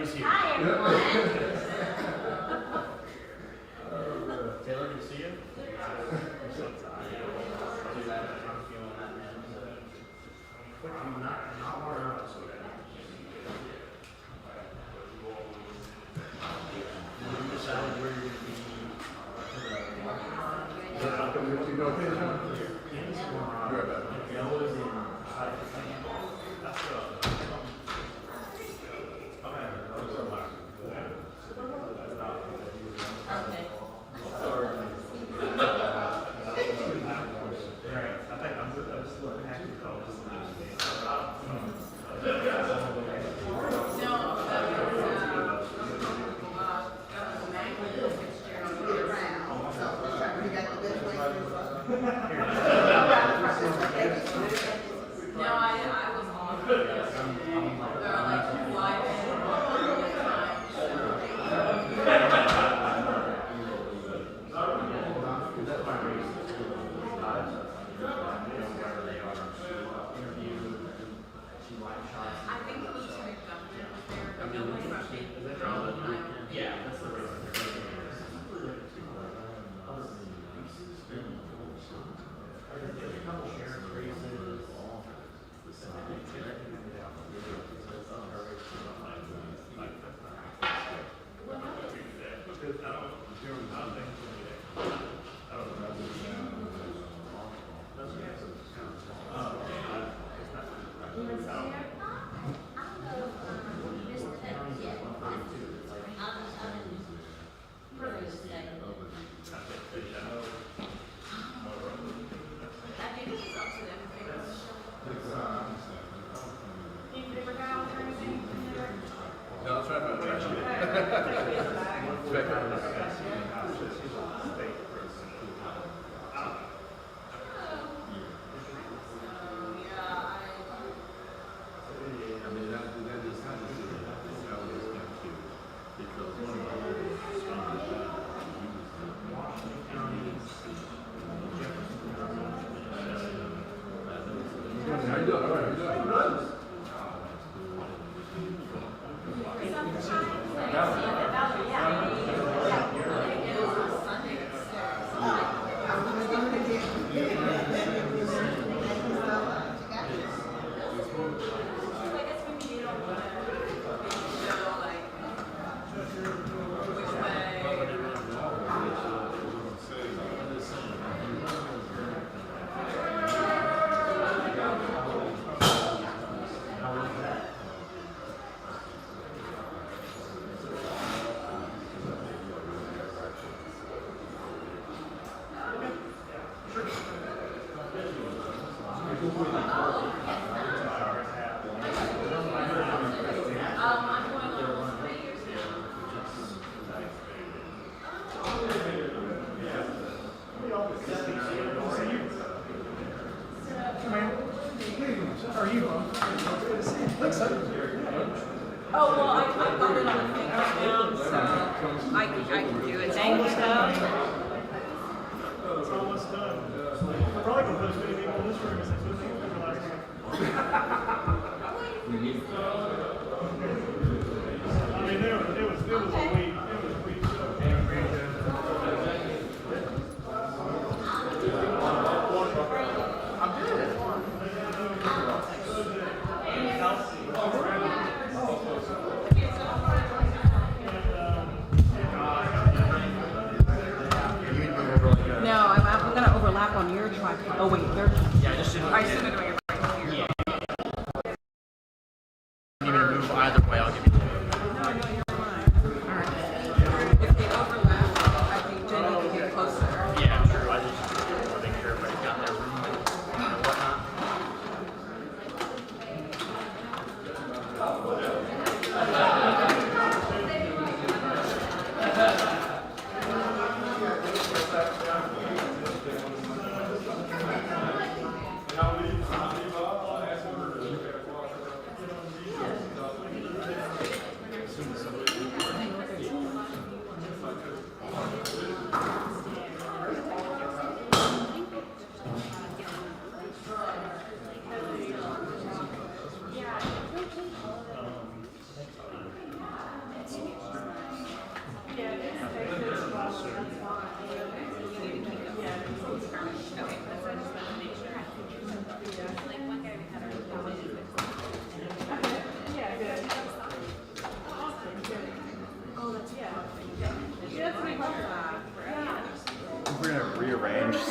Everybody's here. Hi, everyone. Taylor, good to see you. I'm so tired. Too bad I'm feeling that, man. Quick, you not worry about it. You decided where you're going to be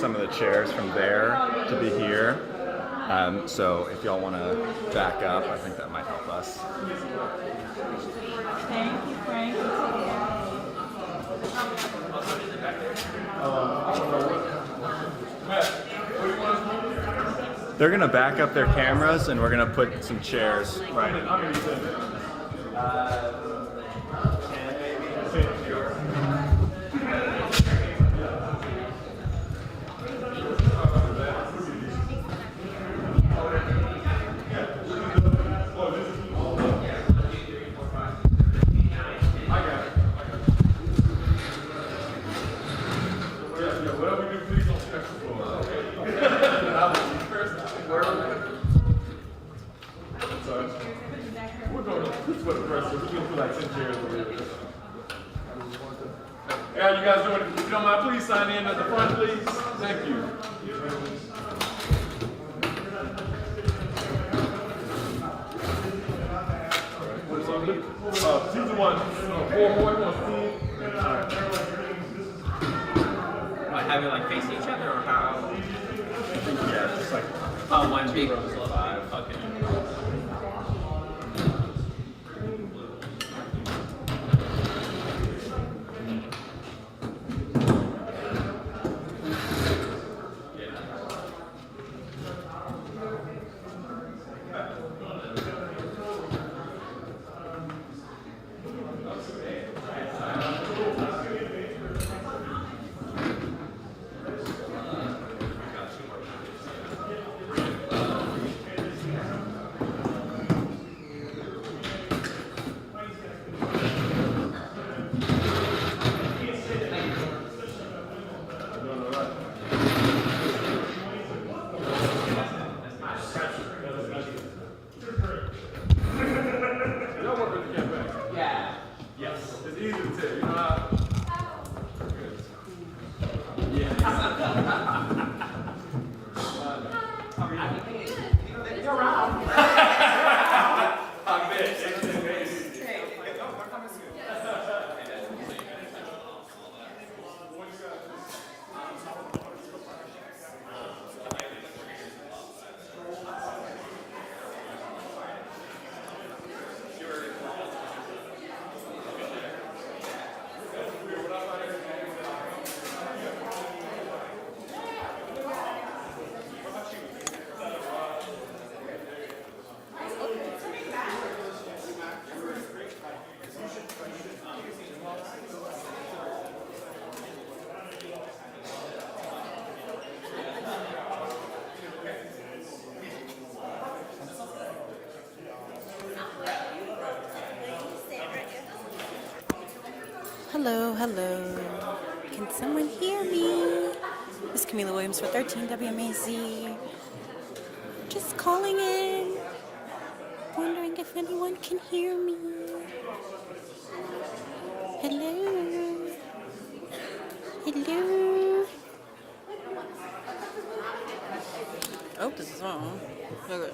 some of the chairs from there to be here. So if y'all want to back up, I think that might help us. Thank you, Frank. They're going to back up their cameras, and we're going to put some chairs right in. Yeah, you guys doing it? If you don't mind, please sign in at the front, please. Thank you. Season 1, 4 Like having like facing each other or how? Yeah, just like Oh, one big rows of 5. Okay. Hello, hello. Can someone hear me? This is Camila Williams for 13 WMAZ. Just calling in. Wondering if anyone can hear me. Hello. Hello. Oh, this is on. Okay.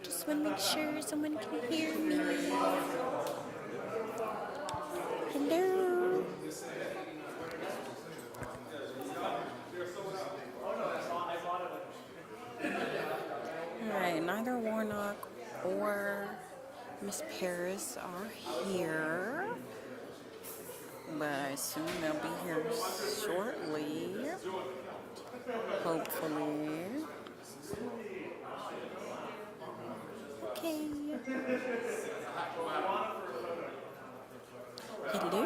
Just want to make sure someone can hear me. Hello. Alright, neither Warnock or Miss Paris are here, but I assume they'll be here shortly. Hopefully. Okay. Hello.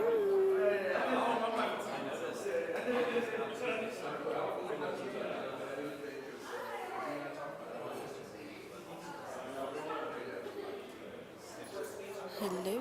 Hello.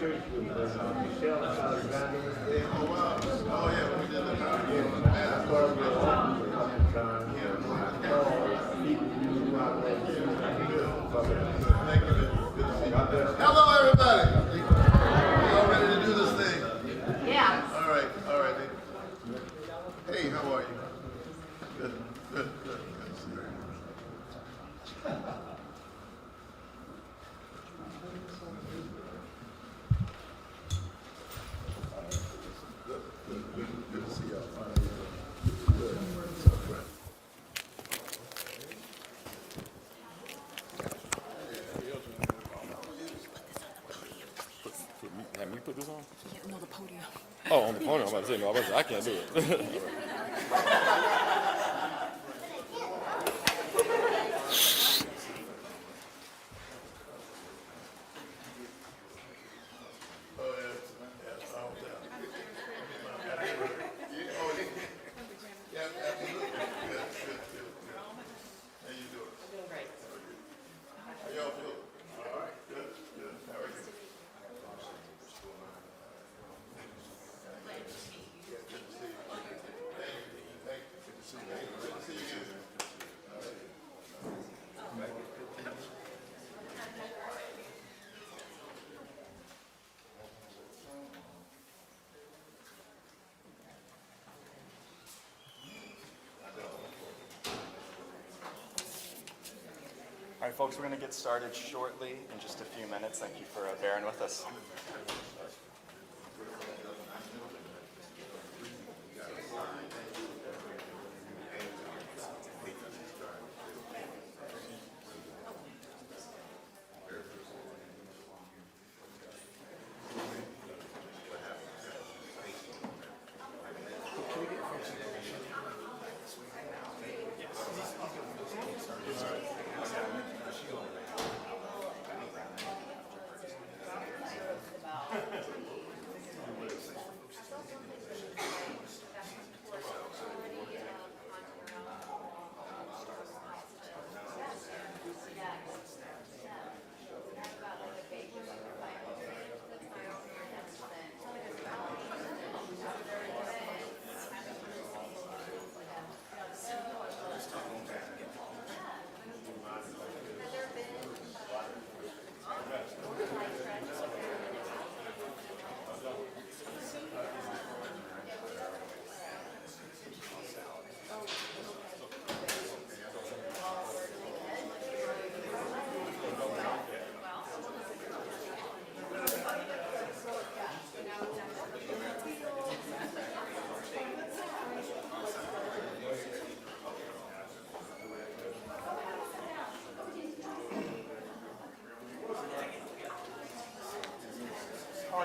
church with Michelle Alexander was there. Oh, wow. Oh, yeah, when we did the Yeah, I started with all the time. People knew I was. Thank you, man. Good to see you. Hello, everybody. Y'all ready to do this thing? Yeah. All right, all right. Hey, how are you? Good, good, good. Good to see you. Good to see y'all. Good. Have me put this on? Yeah, no, the podium. Oh, on the podium. I'm about to say, no, I can't do it. All right, folks, we're going to get started shortly in just a few minutes. Thank you for bearing with us.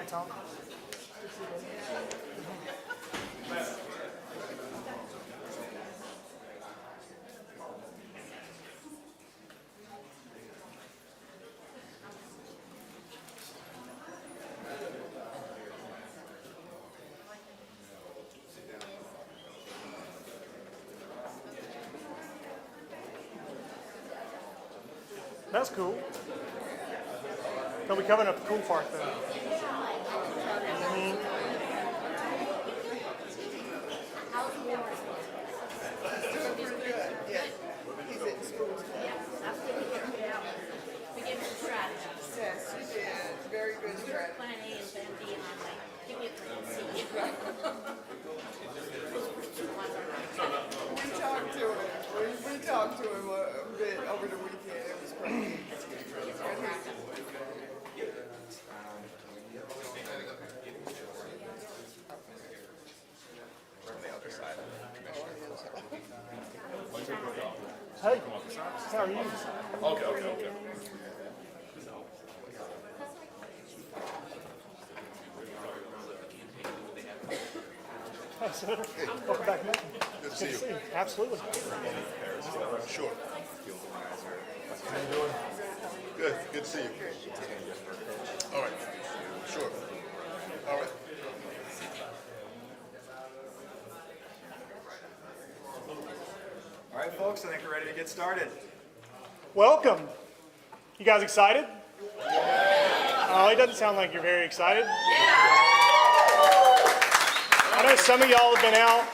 Tom. That's cool. They'll be coming up the cool part though. We talked to him a bit over the weekend. It was great. Hey, how are you? Okay. Hey, Senator. Welcome back, man. Good to see you. Absolutely. Sure. How you doing? Good. Good to see you. All right. Sure. All right. All right, folks, I think we're ready to get started. Welcome. You guys excited? Yeah. Oh, it doesn't sound like you're very excited. I know some of y'all have been out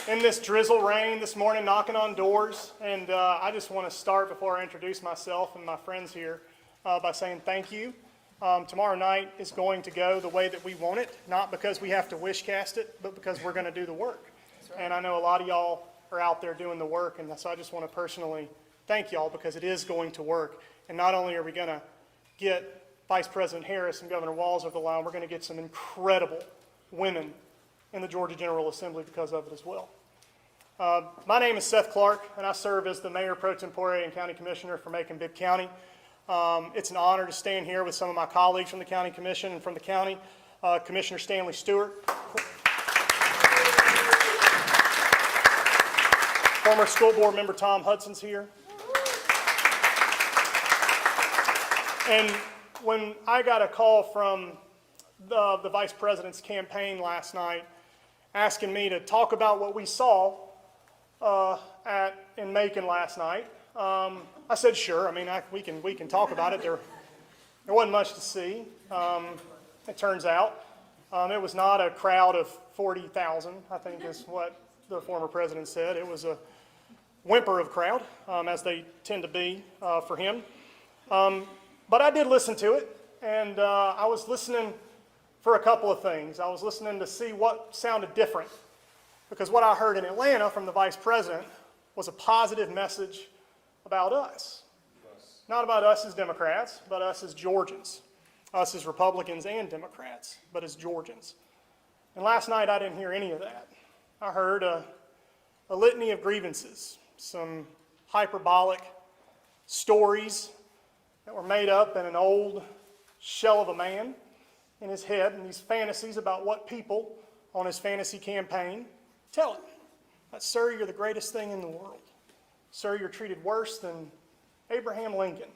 in this drizzle rain this morning knocking on doors, and I just want to start before I introduce myself and my friends here by saying thank you. Tomorrow night is going to go the way that we want it, not because we have to wish cast it, but because we're going to do the work. And I know a lot of y'all are out there doing the work, and so I just want to personally thank y'all because it is going to work. And not only are we going to get Vice President Harris and Governor Walz over the line, we're going to get some incredible women in the Georgia General Assembly because of it as well. My name is Seth Clark, and I serve as the Mayor Pro Tempore and County Commissioner for Macon-Bibb County. It's an honor to stand here with some of my colleagues from the County Commission and from the county. Commissioner Stanley Stewart, former school board member Tom Hudson's here. And when I got a call from the Vice President's campaign last night asking me to talk about what we saw in Macon last night, I said, sure. I mean, we can talk about it. There wasn't much to see. It turns out it was not a crowd of 40,000, I think is what the former president said. It was a whimper of crowd, as they tend to be for him. But I did listen to it, and I was listening for a couple of things. I was listening to see what sounded different, because what I heard in Atlanta from the Vice President was a positive message about us. Not about us as Democrats, but us as Georgians. Us as Republicans and Democrats, but as Georgians. And last night I didn't hear any of that. I heard a litany of grievances, some hyperbolic stories that were made up in an old shell of a man in his head, and these fantasies about what people on his fantasy campaign tell him. That, sir, you're the greatest thing in the world. Sir, you're treated worse than Abraham Lincoln,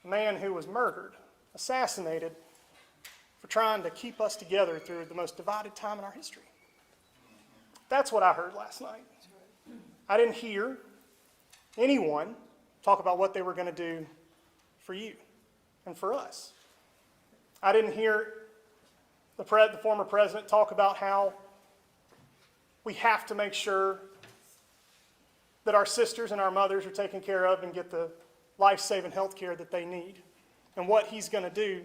a man who was murdered, assassinated, for trying to keep us together through the most divided time in our history. That's what I heard last night. I didn't hear anyone talk about what they were going to do for you and for us. I didn't hear the former president talk about how we have to make sure that our sisters and our mothers are taken care of and get the life-saving health care that they need, and what he's going to do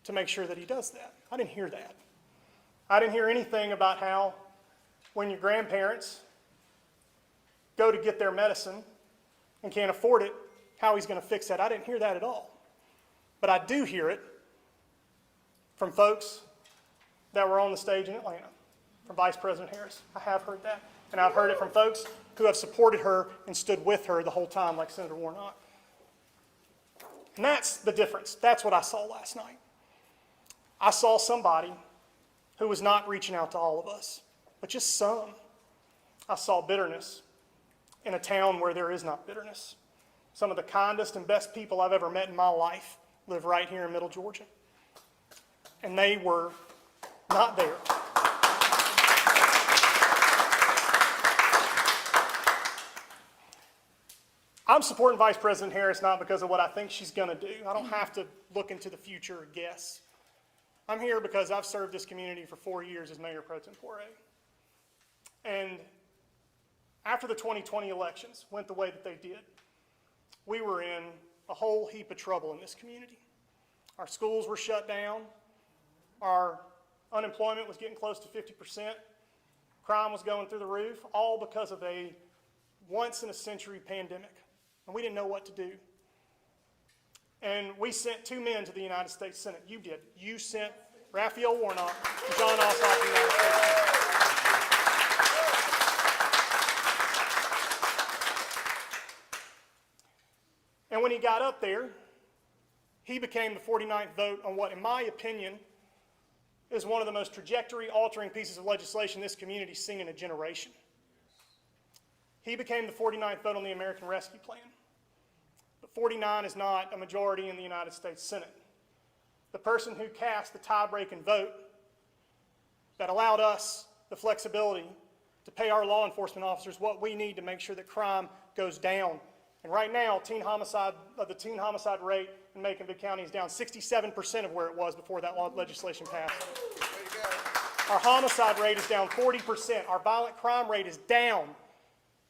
to make sure that he does that. I didn't hear that. I didn't hear anything about how when your grandparents go to get their medicine and can't afford it, how he's going to fix that. I didn't hear that at all. But I do hear it from folks that were on the stage in Atlanta, from Vice President Harris. I have heard that. And I've heard it from folks who have supported her and stood with her the whole time, like Senator Warnock. And that's the difference. That's what I saw last night. I saw somebody who was not reaching out to all of us, but just some. I saw bitterness in a town where there is not bitterness. Some of the kindest and best people I've ever met in my life live right here in Middle Georgia. And they were not there. I'm supporting Vice President Harris not because of what I think she's going to do. I don't have to look into the future or guess. I'm here because I've served this community for 4 years as Mayor Pro Tempore. And after the 2020 elections went the way that they did, we were in a whole heap of trouble in this community. Our schools were shut down. Our unemployment was getting close to 50%. Crime was going through the roof, all because of a once-in-a-century pandemic. And we didn't know what to do. And we sent 2 men to the United States Senate. You did. You sent Raphael Warnock and John Ossoff to the United States Senate. And when he got up there, he became the 49th vote on what, in my opinion, is one of the most trajectory-altering pieces of legislation this community's seen in a generation. He became the 49th vote on the American Rescue Plan. But 49 is not a majority in the United States Senate. The person who cast the tie-breaking vote that allowed us the flexibility to pay our law enforcement officers what we need to make sure that crime goes down. And right now, the teen homicide rate in Macon-Bibb County is down 67% of where it was before that legislation passed. Way to go. Our homicide rate is down 40%. Our violent crime rate is down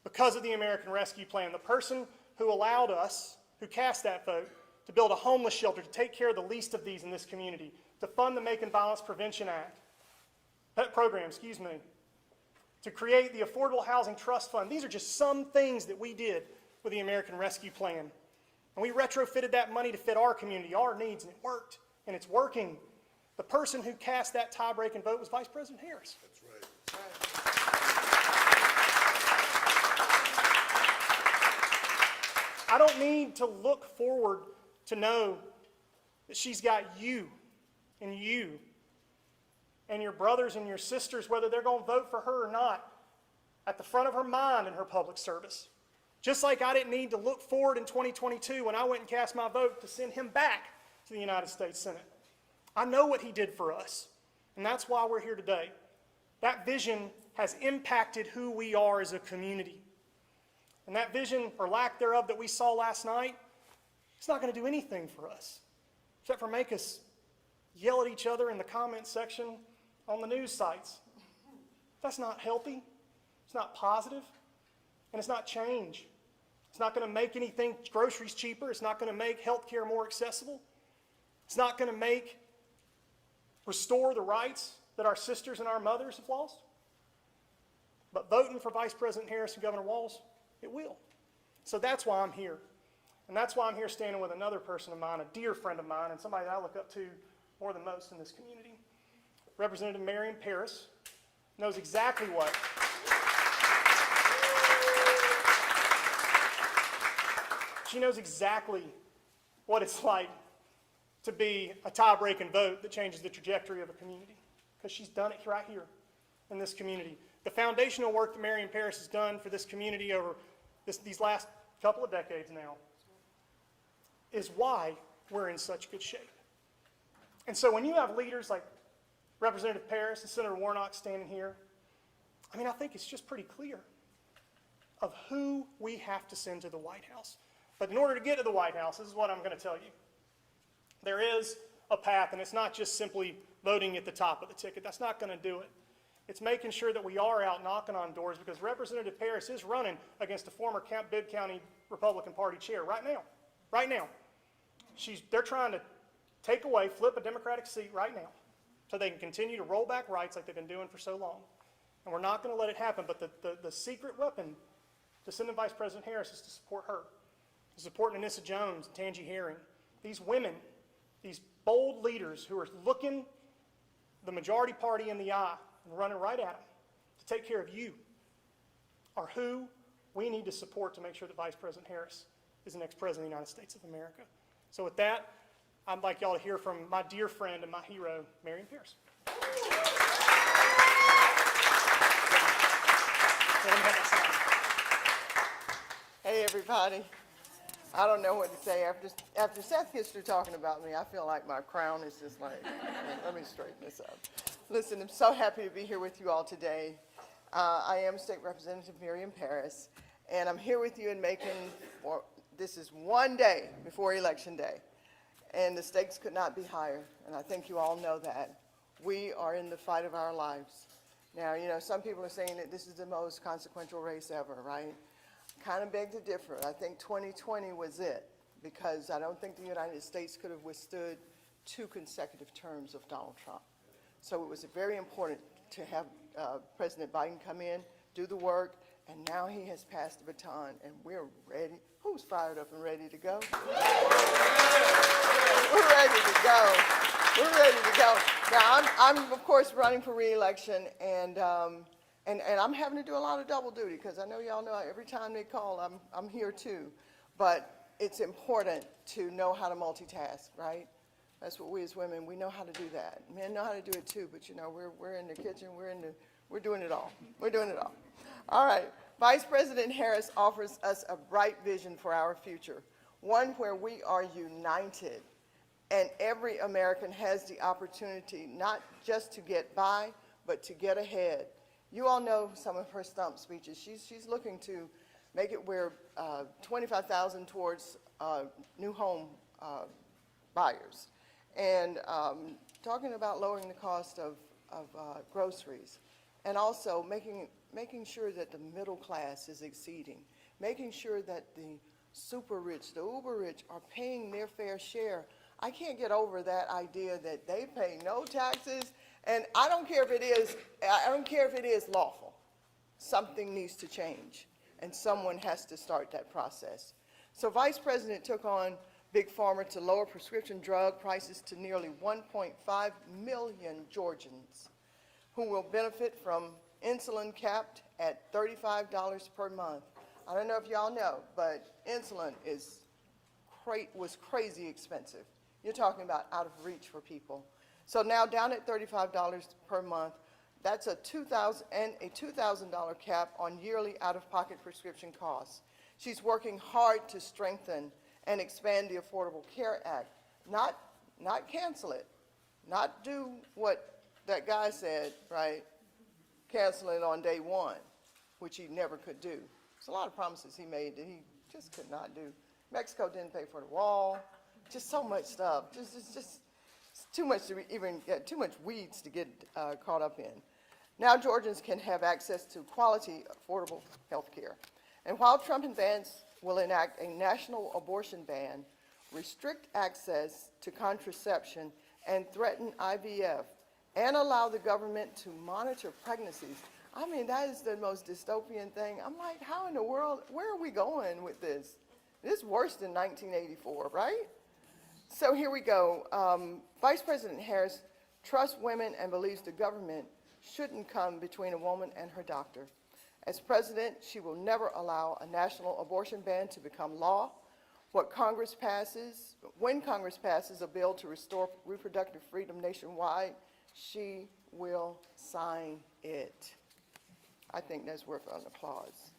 because of the American Rescue Plan. The person who allowed us, who cast that vote, to build a homeless shelter, to take care of the least of these in this community, to fund the Macon Violence Prevention program, to create the Affordable Housing Trust Fund. These are just some things that we did with the American Rescue Plan. And we retrofitted that money to fit our community, our needs, and it worked, and it's working. The person who cast that tie-breaking vote was Vice President Harris. That's right. I don't need to look forward to know that she's got you and your brothers and your sisters, whether they're going to vote for her or not, at the front of her mind in her public service. Just like I didn't need to look forward in 2022 when I went and cast my vote to send him back to the United States Senate. I know what he did for us, and that's why we're here today. That vision has impacted who we are as a community. And that vision, or lack thereof, that we saw last night, it's not going to do anything for us, except for make us yell at each other in the comment section on the news sites. That's not healthy. It's not positive, and it's not change. It's not going to make anything, groceries cheaper. It's not going to make health care more accessible. It's not going to restore the rights that our sisters and our mothers have lost. But voting for Vice President Harris and Governor Walz, it will. So that's why I'm here. And that's why I'm here standing with another person of mine, a dear friend of mine, and somebody that I look up to more than most in this community. Representative Miriam Paris knows exactly what. She knows exactly what it's like to be a tie-breaking vote that changes the trajectory of a community, because she's done it right here in this community. The foundational work that Miriam Paris has done for this community over these last couple of decades now is why we're in such good shape. And so when you have leaders like Representative Paris and Senator Warnock standing here, I mean, I think it's just pretty clear of who we have to send to the White House. But in order to get to the White House, this is what I'm going to tell you. There is a path, and it's not just simply voting at the top of the ticket. That's not going to do it. It's making sure that we are out knocking on doors, because Representative Paris is running against a former Bibb County Republican Party chair right now. Right now. They're trying to flip a Democratic seat right now so they can continue to roll back rights like they've been doing for so long. And we're not going to let it happen, but the secret weapon to sending Vice President Harris is to support her, to support Anissa Jones and Tangi Herring. These women, these bold leaders who are looking the majority party in the eye and running right at them to take care of you, are who we need to support to make sure that Vice President Harris is the next President of the United States of America. So with that, I'd like y'all to hear from my dear friend and my hero, Miriam Paris. Hey, everybody. I don't know what to say. After Seth gets through talking about me, I feel like my crown is just like, let me straighten this up. Listen, I'm so happy to be here with you all today. I am State Representative Miriam Paris, and I'm here with you in Macon. This is one day before Election Day, and the stakes could not be higher, and I think you all know that. We are in the fight of our lives. Now, you know, some people are saying that this is the most consequential race ever, right? Kind of beg to differ. I think 2020 was it, because I don't think the United States could have withstood 2 consecutive terms of Donald Trump. So it was very important to have President Biden come in, do the work, and now he has passed the baton, and we're ready. Who's fired up and ready to go? We're ready to go. We're ready to go. Now, I'm of course running for re-election, and I'm having to do a lot of double duty, because I know y'all know every time they call, I'm here too. But it's important to know how to multitask, right? That's what we as women, we know how to do that. Men know how to do it too, but you know, we're in the kitchen, we're doing it all. We're doing it all. All right, Vice President Harris offers us a bright vision for our future, one where we are united, and every American has the opportunity not just to get by, but to get ahead. You all know some of her stump speeches. She's looking to make it where $25,000 towards new home buyers. And talking about lowering the cost of groceries, and also making sure that the middle class is exceeding, making sure that the super rich, the uber rich are paying their fair share. I can't get over that idea that they pay no taxes, and I don't care if it is lawful. Something needs to change, and someone has to start that process. So Vice President took on Big Pharma to lower prescription drug prices to nearly 1.5 million Georgians who will benefit from insulin capped at $35 per month. I don't know if y'all know, but insulin was crazy expensive. You're talking about out of reach for people. So now down at $35 per month, that's a $2,000 cap on yearly out-of-pocket prescription costs. She's working hard to strengthen and expand the Affordable Care Act, not cancel it, not do what that guy said, right? Cancel it on day one, which he never could do. There's a lot of promises he made that he just could not do. Mexico didn't pay for the wall, just so much stuff, just too much to even get, too much weeds to get caught up in. Now Georgians can have access to quality, affordable health care. And while Trump and Vance will enact a national abortion ban, restrict access to contraception, and threaten IVF, and allow the government to monitor pregnancies, I mean, that is the most dystopian thing. I'm like, how in the world, where are we going with this? This is worse than 1984, right? So here we go. Vice President Harris trusts women and believes the government shouldn't come between a woman and her doctor. As president, she will never allow a national abortion ban to become law. When Congress passes a bill to restore reproductive freedom nationwide, she will sign it. I think that's worth an applause.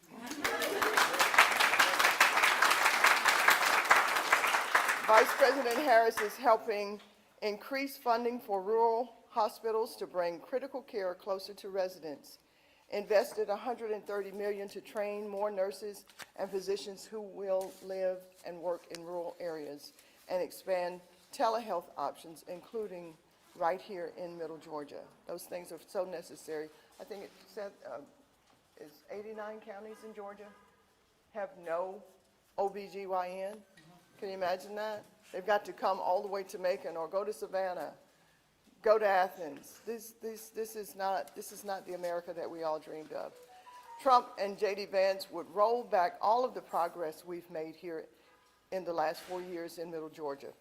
Vice President Harris is helping increase funding for rural hospitals to bring critical care closer to residents. Invested $130 million to train more nurses and physicians who will live and work in rural areas, and expand telehealth options, including right here in Middle Georgia. Those things are so necessary. I think it said, is 89 counties in Georgia have no OBGYN? Can you imagine that? They've got to come all the way to Macon or go to Savannah, go to Athens. This is not the America that we all dreamed of. Trump and J.D. Vance would roll back all of the progress we've made here in the last 4 years in Middle Georgia.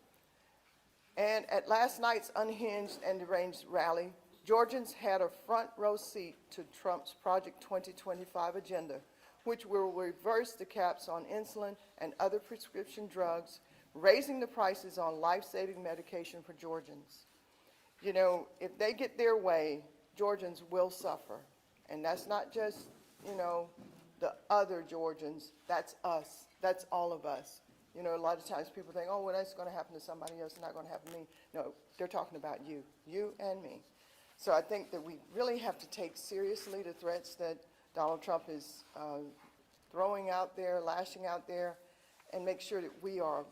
And at last night's unhinged and deranged rally, Georgians had a front row seat to Trump's Project 2025 agenda, which will reverse the caps on insulin and other prescription drugs, raising the prices on life-saving medication for Georgians. You know, if they get their way, Georgians will suffer. And that's not just, you know, the other Georgians, that's us, that's all of us. You know, a lot of times people think, oh, well, that's going to happen to somebody else, it's not going to happen to me. No, they're talking about you and me. So I think that we really have to take seriously the threats that Donald Trump is throwing out there, lashing out there, and make sure that we are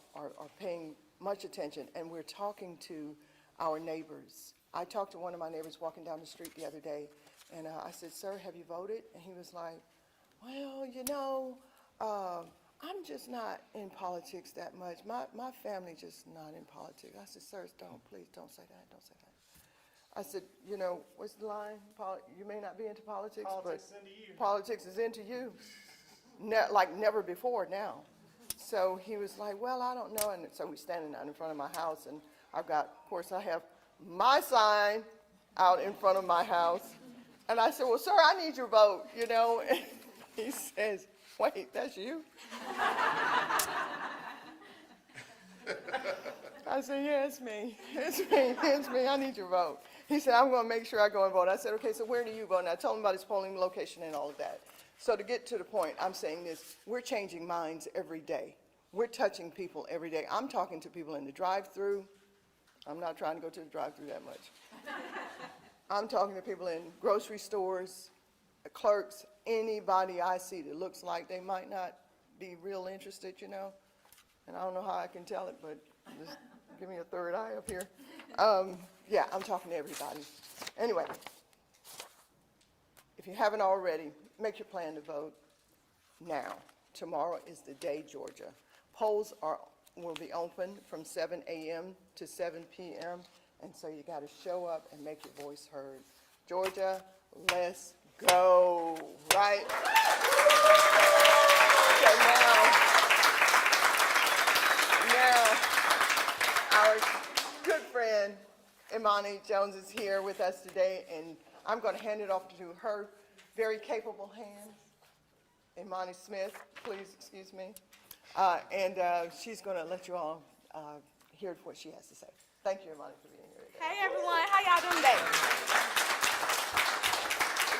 paying much attention, and we're talking to our neighbors. I talked to one of my neighbors walking down the street the other day, and I said, sir, have you voted? And he was like, well, you know, I'm just not in politics that much. My family just not in politics. I said, sir, please don't say that, don't say that. I said, you know, what's the line? You may not be into politics, but politics is into you. Like never before now. So he was like, well, I don't know. And so we're standing out in front of my house, and I've got, of course, I have my sign out in front of my house. And I said, well, sir, I need your vote, you know. And he says, wait, that's you? I said, yeah, it's me. It's me. I need your vote. He said, I'm going to make sure I go and vote. I said, okay, so where do you vote? And I told him about his polling location and all of that. So to get to the point, I'm saying this, we're changing minds every day. We're touching people every day. I'm talking to people in the drive-thru. I'm not trying to go to the drive-thru that much. I'm talking to people in grocery stores, clerks, anybody I see that looks like they might not be real interested, you know. And I don't know how I can tell it, but Give me a third eye up here. Yeah, I'm talking to everybody. Anyway, if you haven't already, make your plan to vote now. Tomorrow is the day, Georgia. Polls will be open from 7 a.m. to 7 p.m., and so you got to show up and make your voice heard. Georgia, let's go, right? Okay, now, our good friend Amani Jones is here with us today, and I'm going to hand it off to her very capable hands. Amani Smith, please excuse me. And she's going to let you all hear what she has to say. Thank you, Amani, for being here today. Hey everyone, how y'all doing today?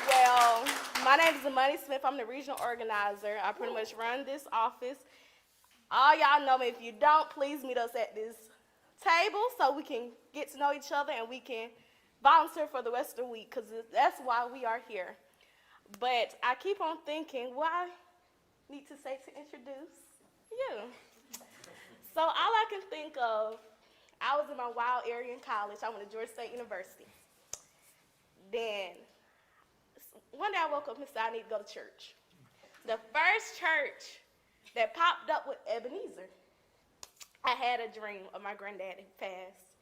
Well, my name is Amani Smith. I'm the regional organizer. I pretty much run this office. All y'all know me. If you don't, please meet us at this table so we can get to know each other and we can volunteer for the rest of the week, because that's why we are here. But I keep on thinking, what I need to say to introduce you. So all I can think of, I was in my wild area in college. I went to Georgia State University. Then one day I woke up and said I need to go to church. The first church that popped up with Ebenezer, I had a dream of my granddad who passed.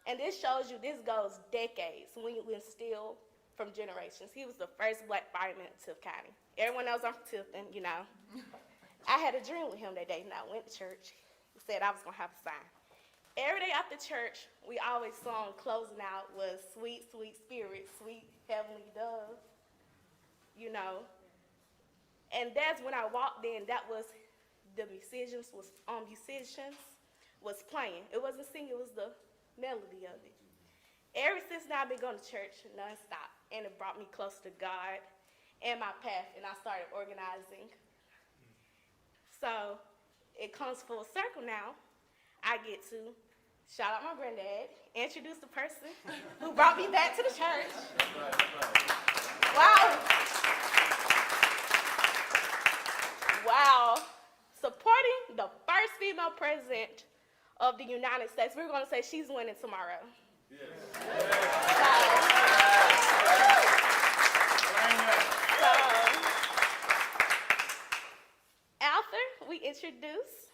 And this shows you this goes decades when you instill from generations. He was the first black fireman in Tift County. Everyone knows I'm from Tifton, you know. I had a dream with him that day, and I went to church. He said I was going to have a sign. Every day after church, we always sung, closing out was Sweet, Sweet Spirit, Sweet Heavenly Dove, you know. And that's when I walked in, that was the musicians was playing. It wasn't singing, it was the melody of it. Ever since then, I've been going to church nonstop, and it brought me close to God and my path, and I started organizing. So it comes full circle now. I get to shout out my granddad, introduce the person who brought me back to the church. Wow. Wow. Supporting the first female president of the United States. We're going to say she's winning tomorrow. Yes. So, after we introduce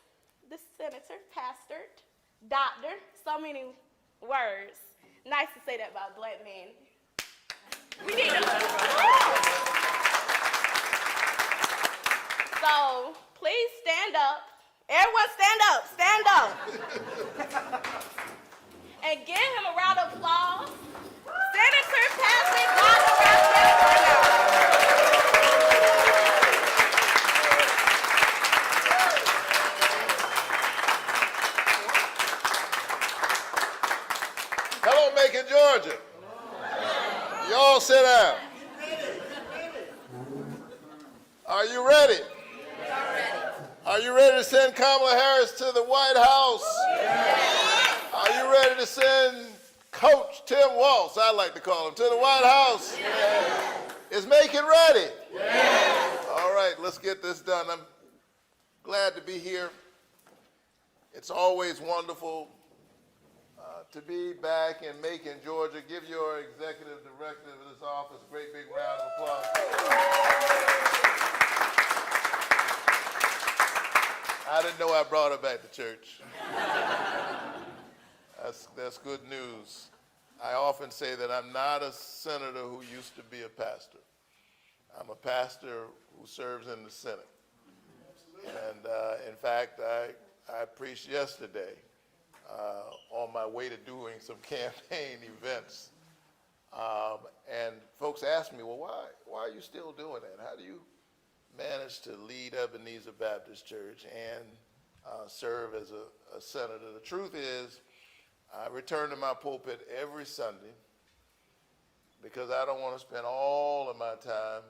the senator, pastor, doctor, so many words. Nice to say that about a black man. We need to. So please stand up. Everyone stand up. Stand up. And give him a round of applause. Senator Pastor Dr. Raphael Warnock. Hello, Macon, Georgia. Y'all sit down. Are you ready? Are you ready to send Kamala Harris to the White House? Are you ready to send Coach Tim Walz, I like to call him, to the White House? Is Macon ready? All right, let's get this done. I'm glad to be here. It's always wonderful to be back in Macon, Georgia. Give your executive director of this office a great big round of applause. I didn't know I brought her back to church. That's good news. I often say that I'm not a senator who used to be a pastor. I'm a pastor who serves in the Senate. And in fact, I preached yesterday on my way to doing some campaign events. And folks asked me, well, why are you still doing that? How do you manage to lead Ebenezer Baptist Church and serve as a senator? The truth is, I return to my pulpit every Sunday because I don't want to spend all of my time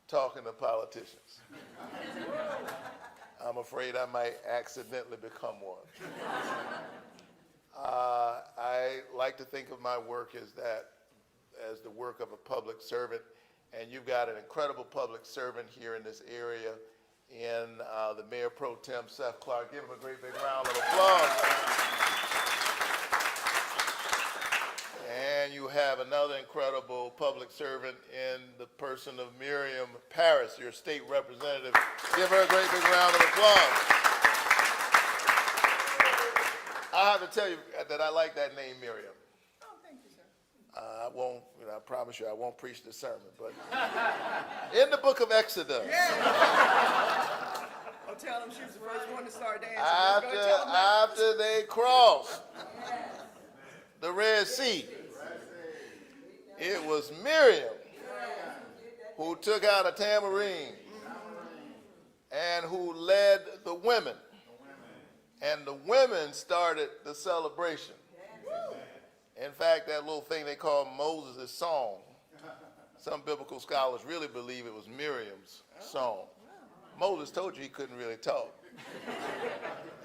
talking to politicians. I'm afraid I might accidentally become one. I like to think of my work as the work of a public servant, and you've got an incredible public servant here in this area in the Mayor Pro Tem Seth Clark. Give him a great big round of applause. And you have another incredible public servant in the person of Miriam Paris, your state representative. Give her a great big round of applause. I have to tell you that I like that name, Miriam. Oh, thank you, sir. I won't, I promise you, I won't preach the sermon, but in the book of Exodus, I'll tell them she was the first one to start dancing. Let's go tell them that. after they crossed the Red Sea, it was Miriam who took out a tambourine and who led the women. And the women started the celebration. In fact, that little thing they call Moses' song, some biblical scholars really believe it was Miriam's song. Moses told you he couldn't really talk.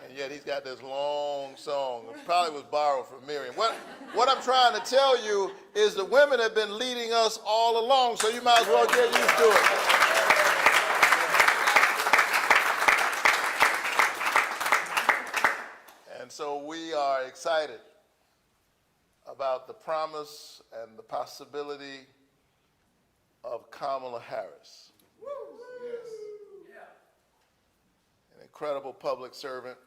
And yet he's got this long song. It probably was borrowed from Miriam. What I'm trying to tell you is the women have been leading us all along, so you might as well get used to it. And so we are excited about the promise and the possibility of Kamala Harris. An incredible public servant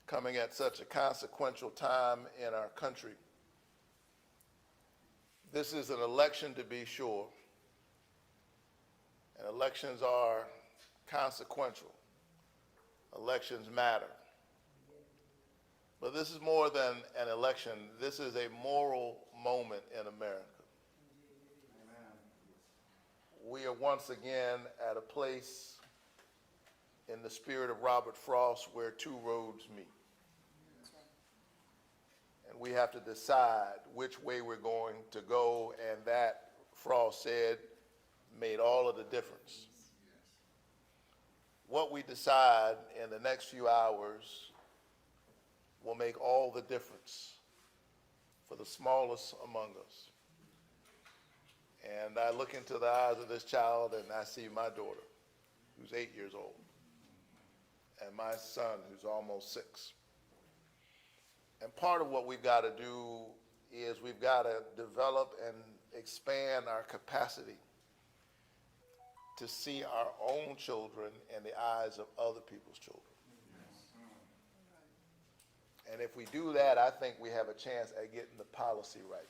coming at such a consequential time in our country. This is an election, to be sure, and elections are consequential. Elections matter. But this is more than an election. This is a moral moment in America. We are once again at a place in the spirit of Robert Frost where two roads meet. And we have to decide which way we're going to go, and that, Frost said, made all of the difference. What we decide in the next few hours will make all the difference for the smallest among us. And I look into the eyes of this child and I see my daughter, who's 8 years old, and my son, who's almost 6. And part of what we've got to do is we've got to develop and expand our capacity to see our own children in the eyes of other people's children. And if we do that, I think we have a chance at getting the policy right.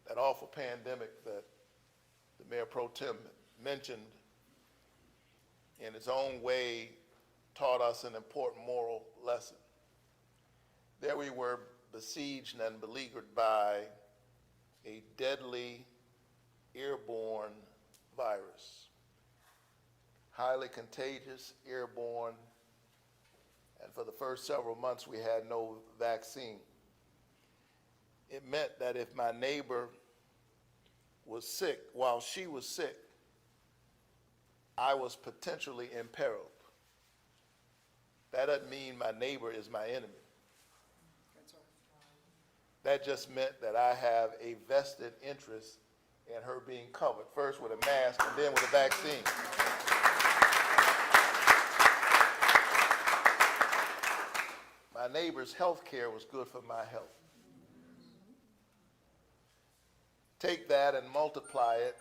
That awful pandemic that the Mayor Pro Tem mentioned in its own way taught us an important moral lesson. There we were besieged and beleaguered by a deadly airborne virus, highly contagious, airborne, and for the first several months we had no vaccine. It meant that if my neighbor was sick, while she was sick, I was potentially imperiled. That doesn't mean my neighbor is my enemy. That just meant that I have a vested interest in her being covered, first with a mask and then with a vaccine. My neighbor's health care was good for my health. Take that and multiply it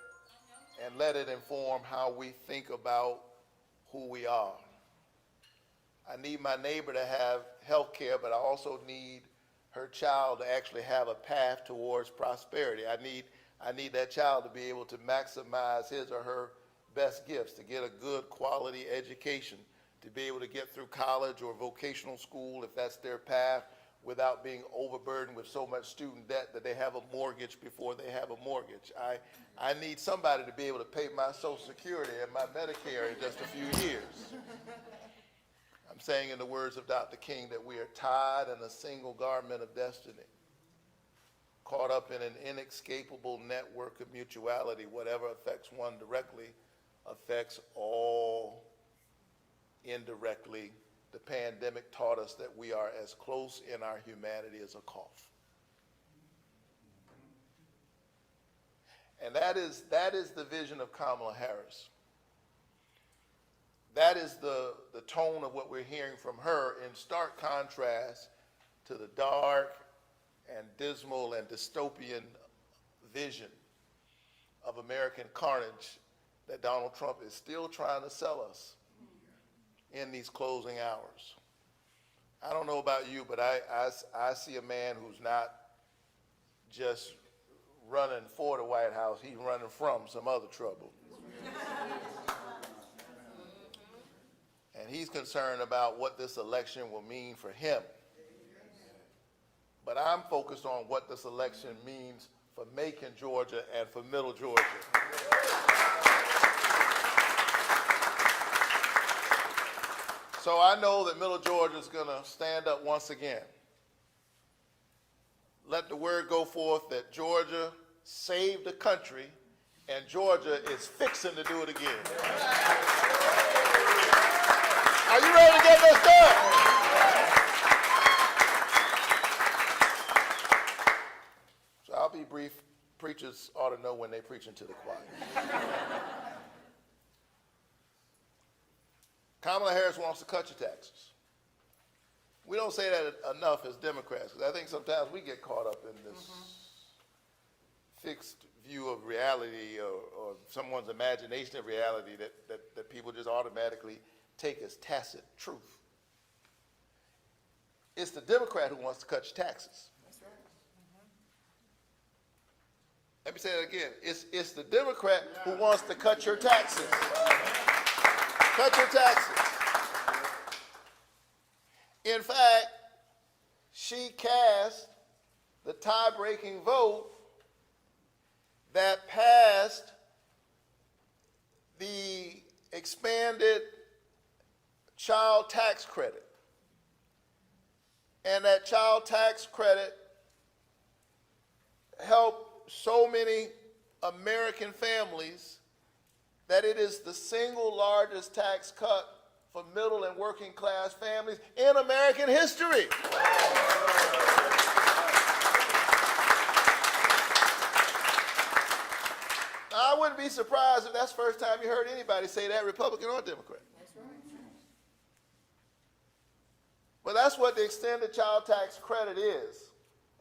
and let it inform how we think about who we are. I need my neighbor to have health care, but I also need her child to actually have a path towards prosperity. I need that child to be able to maximize his or her best gifts, to get a good quality education, to be able to get through college or vocational school if that's their path, without being overburdened with so much student debt that they have a mortgage before they have a mortgage. I need somebody to be able to pay my Social Security and my Medicare in just a few years. I'm saying in the words of Dr. King that we are tied in a single garment of destiny, caught up in an inescapable network of mutuality. Whatever affects one directly affects all indirectly. The pandemic taught us that we are as close in our humanity as a cough. And that is the vision of Kamala Harris. that is the tone of what we're hearing from her, in stark contrast to the dark and dismal and dystopian vision of American carnage that Donald Trump is still trying to sell us in these closing hours. I don't know about you, but I see a man who's not just running for the White House, he's running from some other trouble. And he's concerned about what this election will mean for him. But I'm focused on what this election means for Macon, Georgia, and for Middle Georgia. So I know that Middle Georgia is going to stand up once again. Let the word go forth that Georgia saved the country, and Georgia is fixing to do it again. Are you ready to get this done? So I'll be brief. Preachers ought to know when they're preaching to the choir. Kamala Harris wants to cut your taxes. We don't say that enough as Democrats, because I think sometimes we get caught up in this fixed view of reality, or someone's imagination of reality that people just automatically take as tacit truth. It's the Democrat who wants to cut your taxes. That's right. Let me say that again. It's the Democrat who wants to cut your taxes. Cut your taxes. In fact, she cast the tie-breaking vote that passed the expanded child tax credit. And that child tax credit helped so many American families that it is the single largest tax cut for middle and working class families in American history. Now, I wouldn't be surprised if that's the first time you heard anybody say that, Republican or Democrat. That's right. But that's what the extended child tax credit is.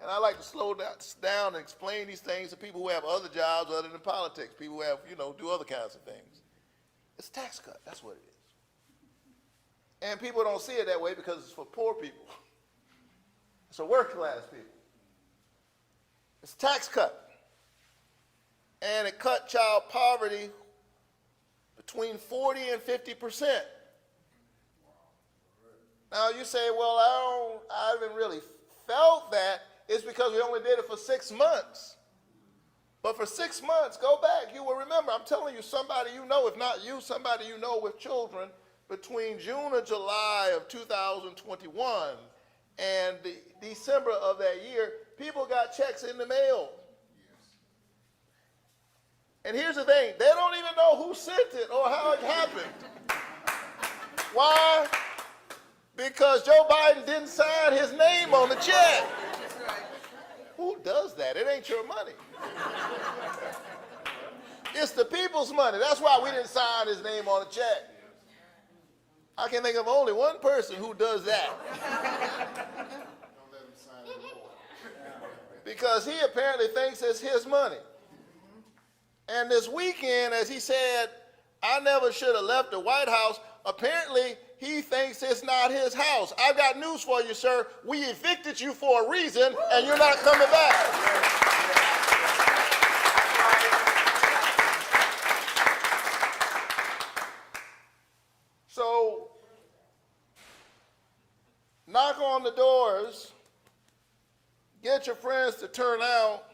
And I like to slow down and explain these things to people who have other jobs other than politics, people who have, do other kinds of things. It's a tax cut. That's what it is. And people don't see it that way because it's for poor people. It's for working class people. It's a tax cut. And it cut child poverty between 40 and 50%. Now you say, well, I haven't really felt that. It's because we only did it for 6 months. But for 6 months, go back, you will remember. I'm telling you, somebody you know, if not you, somebody you know with children, between June or July of 2021 and December of that year, people got checks in the mail. And here's the thing, they don't even know who sent it or how it happened. Why? Because Joe Biden didn't sign his name on the check. Who does that? It ain't your money. It's the people's money. That's why we didn't sign his name on the check. I can think of only one person who does that. Because he apparently thinks it's his money. And this weekend, as he said, I never should have left the White House, apparently he thinks it's not his house. I've got news for you, sir. We evicted you for a reason, and you're not coming back. So, knock on the doors, get your friends to turn out,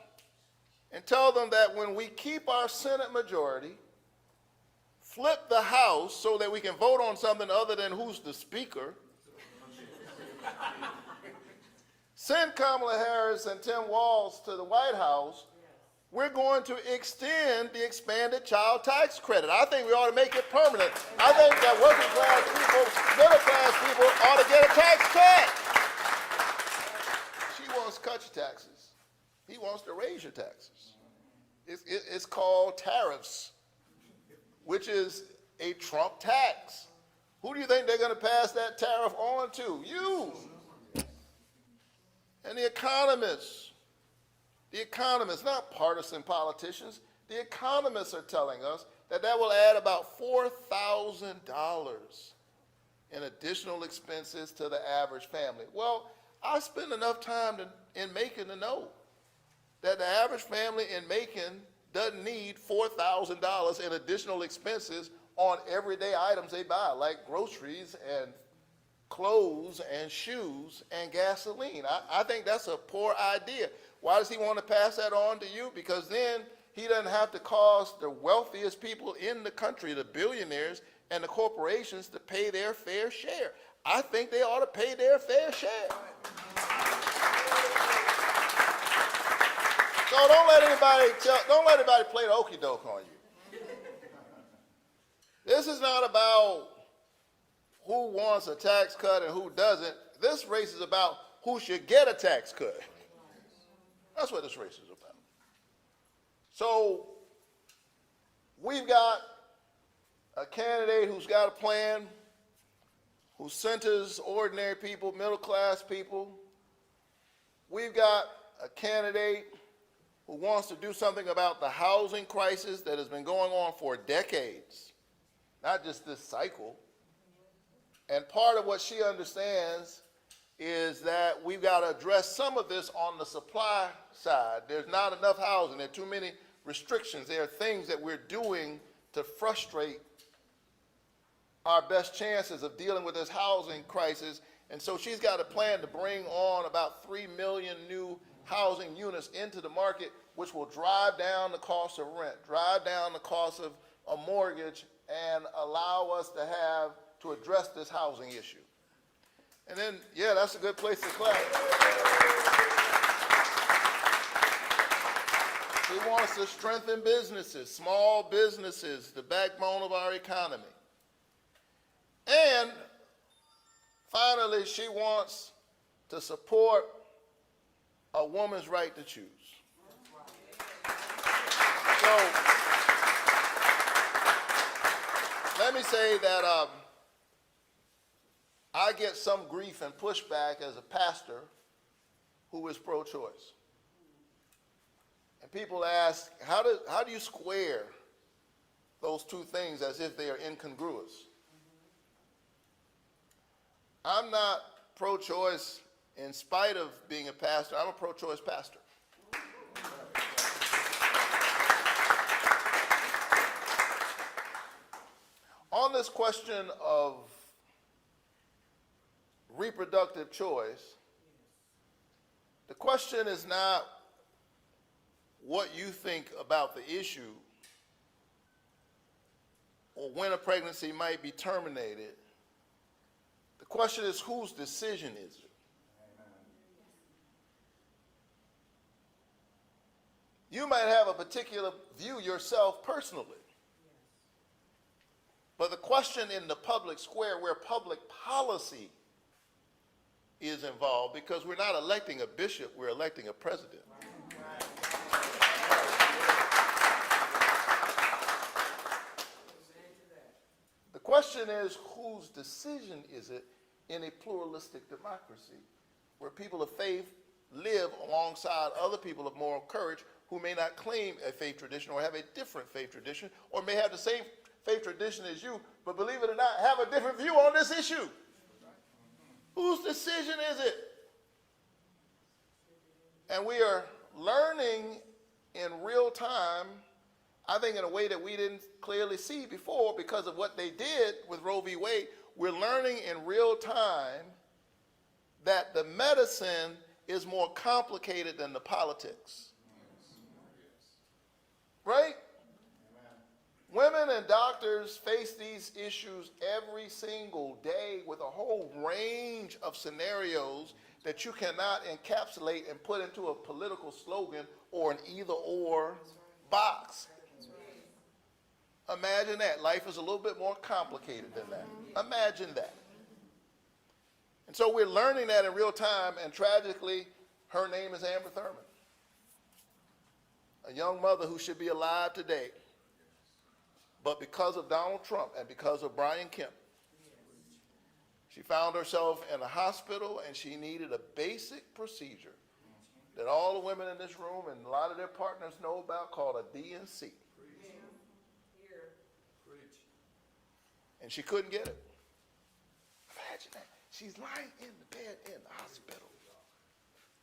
and tell them that when we keep our Senate majority, flip the House so that we can vote on something other than who's the speaker, send Kamala Harris and Tim Walz to the White House, we're going to extend the expanded child tax credit. I think we ought to make it permanent. I think that working class people, middle class people ought to get a tax cut. She wants to cut your taxes. He wants to raise your taxes. It's called tariffs, which is a Trump tax. Who do you think they're going to pass that tariff on to? You. And the economists, not partisan politicians, the economists are telling us that that will add about $4,000 in additional expenses to the average family. Well, I spend enough time in Macon to know that the average family in Macon doesn't need $4,000 in additional expenses on everyday items they buy, like groceries and clothes and shoes and gasoline. I think that's a poor idea. Why does he want to pass that on to you? Because then he doesn't have to cause the wealthiest people in the country, the billionaires and the corporations, to pay their fair share. I think they ought to pay their fair share. So don't let anybody play the okey doke on you. This is not about who wants a tax cut and who doesn't. This race is about who should get a tax cut. That's what this race is about. So we've got a candidate who's got a plan, who centers ordinary people, middle-class people. We've got a candidate who wants to do something about the housing crisis that has been going on for decades, not just this cycle. And part of what she understands is that we've got to address some of this on the supply side. There's not enough housing. There are too many restrictions. There are things that we're doing to frustrate our best chances of dealing with this housing crisis. And so she's got a plan to bring on about 3 million new housing units into the market, which will drive down the cost of rent, drive down the cost of a mortgage, and allow us to address this housing issue. And then, yeah, that's a good place to clap. She wants to strengthen businesses, small businesses, the backbone of our economy. And finally, she wants to support a woman's right to choose. So let me say that I get some grief and pushback as a pastor who is pro-choice. And people ask, how do you square those two things as if they are incongruous? I'm not pro-choice in spite of being a pastor. I'm a pro-choice pastor. On this question of reproductive choice, the question is not what you think about the issue or when a pregnancy might be terminated. The question is, whose decision is it? You might have a particular view yourself personally. But the question in the public square where public policy is involved, because we're not electing a bishop, we're electing a president. The question is, whose decision is it in a pluralistic democracy where people of faith live alongside other people of moral courage who may not claim a faith tradition or have a different faith tradition or may have the same faith tradition as you, but believe it or not, have a different view on this issue? Whose decision is it? And we are learning in real time, I think in a way that we didn't clearly see before because of what they did with Roe v. Wade. We're learning in real time that the medicine is more complicated than the politics. Right? Women and doctors face these issues every single day with a whole range of scenarios that you cannot encapsulate and put into a political slogan or an either-or box. Imagine that. Life is a little bit more complicated than that. Imagine that. And so we're learning that in real time, and tragically, her name is Amber Thurman, a young mother who should be alive today. But because of Donald Trump and because of Brian Kemp, She found herself in a hospital and she needed a basic procedure that all the women in this room and a lot of their partners know about called a DNC. And she couldn't get it. Imagine that. She's lying in the bed in the hospital.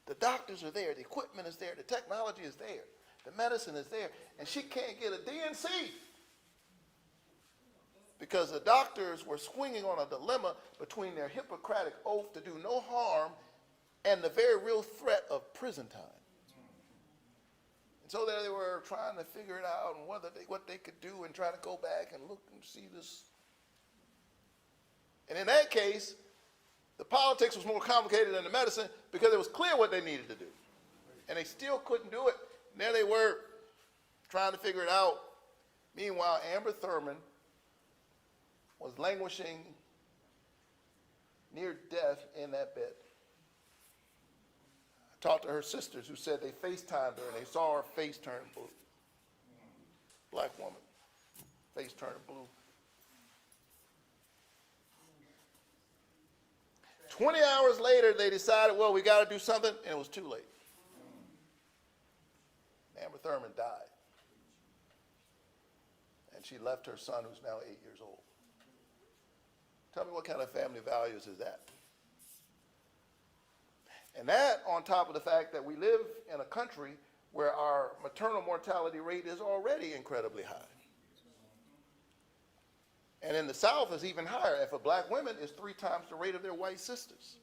The doctors are there, the equipment is there, the technology is there, the medicine is there, and she can't get a DNC. Because the doctors were swinging on a dilemma between their Hippocratic oath to do no harm and the very real threat of prison time. And so there they were trying to figure it out and what they could do and try to go back and look and see this. And in that case, the politics was more complicated than the medicine because it was clear what they needed to do. And they still couldn't do it. And there they were trying to figure it out. Meanwhile, Amber Thurman was languishing near death in that bed. I talked to her sisters who said they FaceTimed her and they saw her face turn blue. Black woman, face turning blue. 20 hours later, they decided, well, we got to do something, and it was too late. Amber Thurman died. And she left her son, who's now 8 years old. Tell me what kind of family values is that? And that on top of the fact that we live in a country where our maternal mortality rate is already incredibly high. And in the South, it's even higher. And for black women, it's 3 times the rate of their white sisters.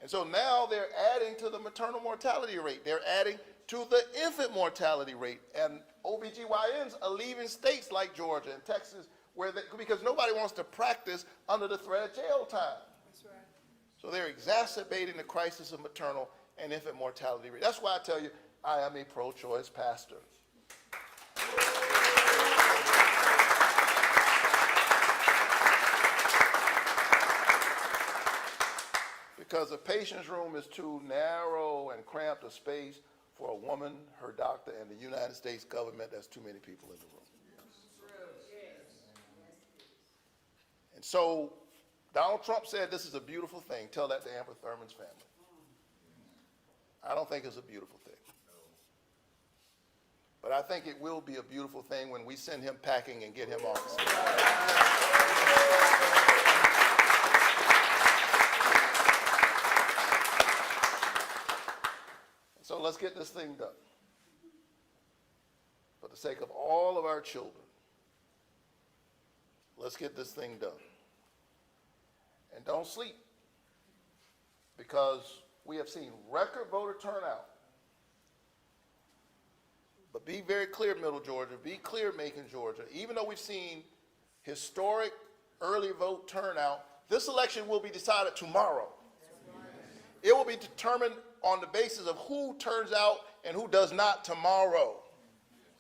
And so now they're adding to the maternal mortality rate. They're adding to the infant mortality rate. And OBGYNs are leaving states like Georgia and Texas because nobody wants to practice under the threat of jail time. That's right. So they're exacerbating the crisis of maternal and infant mortality rate. That's why I tell you, I am a pro-choice pastor. Because a patient's room is too narrow and cramped a space for a woman, her doctor, and the United States government. That's too many people in the room. And so Donald Trump said this is a beautiful thing. Tell that to Amber Thurman's family. I don't think it's a beautiful thing. But I think it will be a beautiful thing when we send him packing and get him off the stage. So let's get this thing done. For the sake of all of our children, let's get this thing done. And don't sleep, because we have seen record voter turnout. But be very clear, Middle Georgia, be clear, Macon, Georgia. Even though we've seen historic early vote turnout, this election will be decided tomorrow. It will be determined on the basis of who turns out and who does not tomorrow.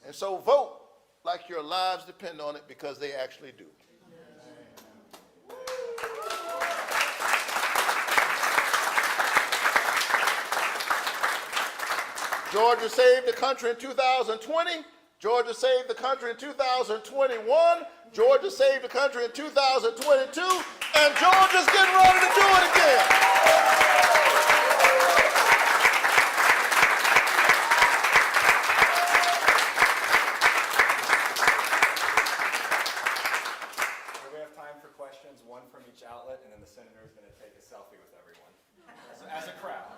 And so vote like your lives depend on it, because they actually do. Georgia saved the country in 2020. Georgia saved the country in 2021. Georgia saved the country in 2022. And Georgia's getting ready to do it again. We have time for questions, one from each outlet, and then the senator is going to take a selfie with everyone. So, as a crowd.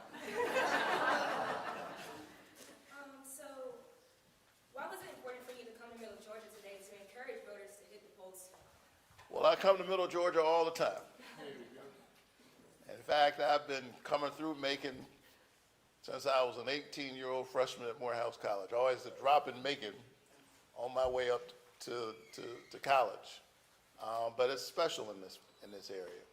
Well, I come to Middle Georgia all the time. In fact, I've been coming through Macon since I was an 18-year-old freshman at Morehouse College. Always a drop in Macon on my way up to college. But it's special in this area.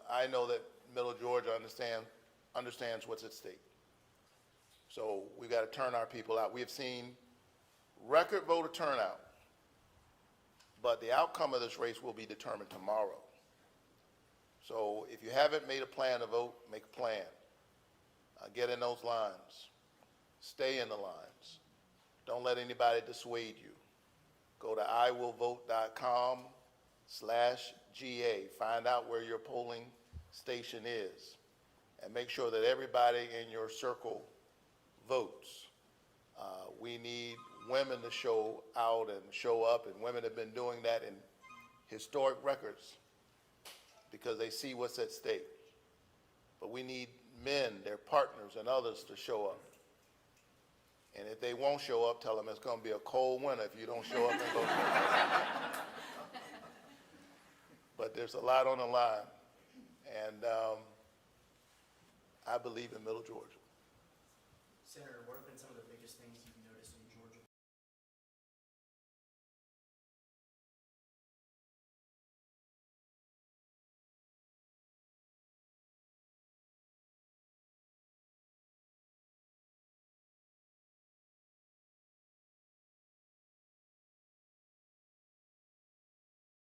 I know that Middle Georgia understands what's at stake. So we've got to turn our people out. We have seen record voter turnout, but the outcome of this race will be determined tomorrow. So if you haven't made a plan to vote, make a plan. Get in those lines. Stay in the lines. Don't let anybody dissuade you. Go to iwillvote.com /GA. Find out where your polling station is and make sure that everybody in your circle votes. We need women to show out and show up, and women have been doing that in historic records because they see what's at stake. But we need men, their partners, and others to show up. And if they won't show up, tell them it's going to be a cold winter if you don't show up and vote. But there's a lot on the line, and I believe in Middle Georgia. Senator,